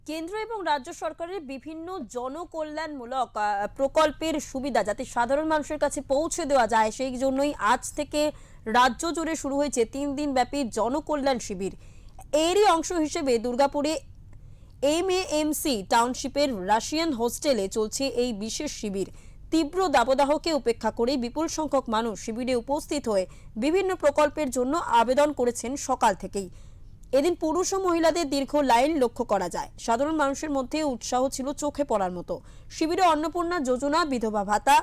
কেন্দ্র এবং রাজ্য সরকারের বিভিন্ন জনকল্যাণমূলক প্রকল্পের সুবিধা যাতে সাধারণ মানুষের কাছে পৌঁছে দেওয়া যায়, সেই জন্যই আজ থেকে রাজ্য জুড়ে শুরু হয়েছে 3 দিন ব্যাপী জনকল্যাণ শিবির। এরই অংশ হিসেবে দুর্গাপুরে MAMC টাউনশিপের রাশিয়ান হোস্টেলে চলছে এই বিশেষ শিবির। তীব্র দাবদাহকে উপেক্ষা করে বিপুল সংখ্যক মানুষ শিবিরে উপস্থিত হয়ে বিভিন্ন প্রকল্পের জন্য আবেদন করেছেন সকাল থেকেই। এদিন পুরুষ ও মহিলাদের দীর্ঘ লাইন লক্ষ্য করা যায়। সাধারণ মানুষের মধ্যে উৎসাহ ছিল চোখে পড়ার মতো। শিবিরে অন্নপূর্ণা যোজনা, বিধবা ভাতা,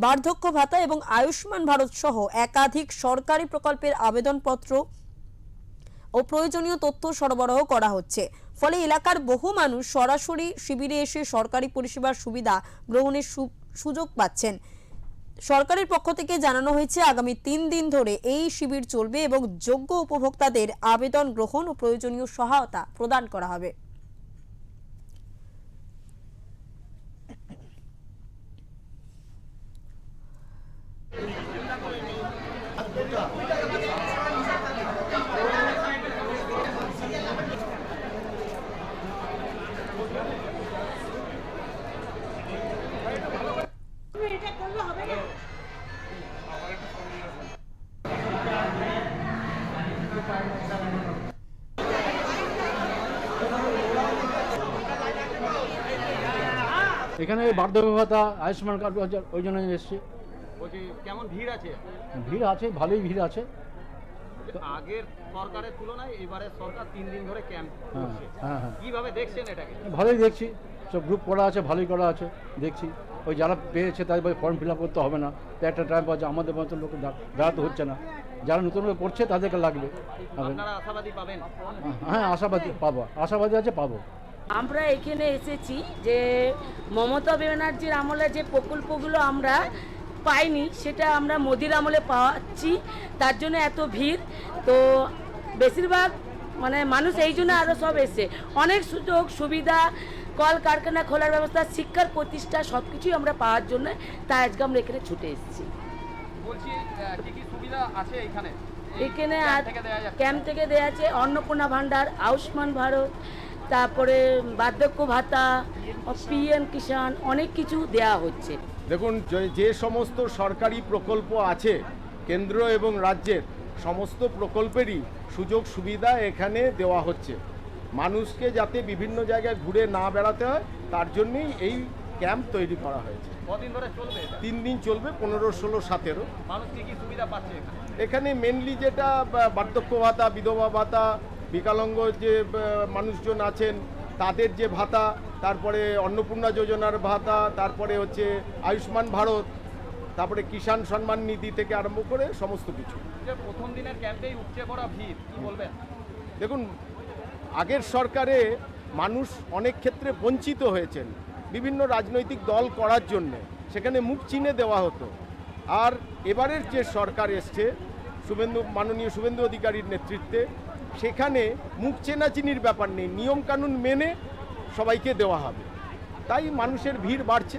বার্ধক্য ভাতা এবং আয়ুষ্মান ভারত সহ একাধিক সরকারি প্রকল্পের আবেদনপত্র ও প্রয়োজনীয় তথ্য সরবরাহ করা হচ্ছে। ফলে এলাকার বহু মানুষ সরাসরি শিবিরে এসে সরকারি পরিষেবার সুবিধা গ্রহণের সুযোগ পাচ্ছেন। সরকারের পক্ষ থেকে জানানো হয়েছে আগামী 3 দিন ধরে এই শিবির চলবে এবং যোগ্য উপভোক্তাদের আবেদন গ্রহণ ও প্রয়োজনীয় সহায়তা প্রদান করা হবে। এখানে বার্ধক্য ভাতা, আয়ুষ্মান কার্ড ওই জন্য এসেছি। বলছি কেমন ভিড় আছে? ভিড় আছে, ভালোই ভিড় আছে। আগের সরকারের তুলনায় এবারে সরকার 3 দিন ধরে ক্যাম্প করছে। হ্যাঁ। কিভাবে দেখছেন এটাকে? ভালোই দেখছি, সব গ্রুপ করা আছে, ভালোই করা আছে দেখছি। ওই যারা পেয়েছে তাদের ফর্ম ফিল আপ করতে হবে না, তো একটা টাইম পাচ্ছে। আমাদের মতো লোক দাঁড়াতে হচ্ছে না, যারা নতুন করছে তাদেরকে লাগবে। আপনারা আশাবাদী পাবেন? হ্যাঁ, আশাবাদী পাবো, আশাবাদী আছে, পাবো। আমরা এখানে এসেছি যে মমতা ব্যানার্জির আমলে যে প্রকল্পগুলো আমরা পাইনি সেটা আমরা মোদির আমলে পাচ্ছি, তার জন্য এত ভিড়। তো বেশিরভাগ মানুষ এই জন্য আরও সব এসে অনেক সুযোগ সুবিধা, কল কারখানা খোলার ব্যবস্থা, শিক্ষার প্রতিষ্ঠা সব কিছুই আমরা পাওয়ার জন্য তাই আজকে আমরা এখানে ছুটে এসেছি। বলছি কি কি সুবিধা আছে এখানে? এখানে ক্যাম্প থেকে দেওয়া আছে অন্নপূর্ণা ভাণ্ডার, আয়ুষ্মান ভারত, তারপরে বার্ধক্য ভাতা, PM কিষাণ, অনেক কিছু দেয়া হচ্ছে। দেখুন, যে সমস্ত সরকারি প্রকল্প আছে কেন্দ্র এবং রাজ্যের, সমস্ত প্রকল্পেরই সুযোগ সুবিধা এখানে দেওয়া হচ্ছে। মানুষকে যাতে বিভিন্ন জায়গায় ঘুরে না বেড়াতে হয় তার জন্যই এই ক্যাম্প তৈরি করা হয়েছে। কদিন ধরে চলবে? 3 দিন চলবে, 15, 16, 17। মানুষ কি কি সুবিধা পাচ্ছে এখানে? এখানে মেনলি যেটা বার্ধক্য ভাতা, বিধবা ভাতা, বিকলাঙ্গ যে মানুষজন আছেন তাদের যে ভাতা, তারপরে অন্নপূর্ণা যোজনার ভাতা, তারপরে হচ্ছে আয়ুষ্মান ভারত, তারপরে কিষাণ সম্মান নিধি থেকে আরম্ভ করে সমস্ত কিছু। যে প্রথম দিনের ক্যাম্পেই উপচে পড়া ভিড়, কি বলবেন? দেখুন, আগের সরকারে মানুষ অনেক ক্ষেত্রে বঞ্চিত হয়েছেন বিভিন্ন রাজনৈতিক দল করার জন্য, সেখানে মুখ চিনে দেওয়া হতো। আর এবারের যে সরকার এসছে মাননীয় শুভেন্দু অধিকারীর নেতৃত্বে, সেখানে মুখ চেনাচিনির ব্যাপার নেই, নিয়মকানুন মেনে সবাইকে দেওয়া হবে, তাই মানুষের ভিড় বাড়ছে।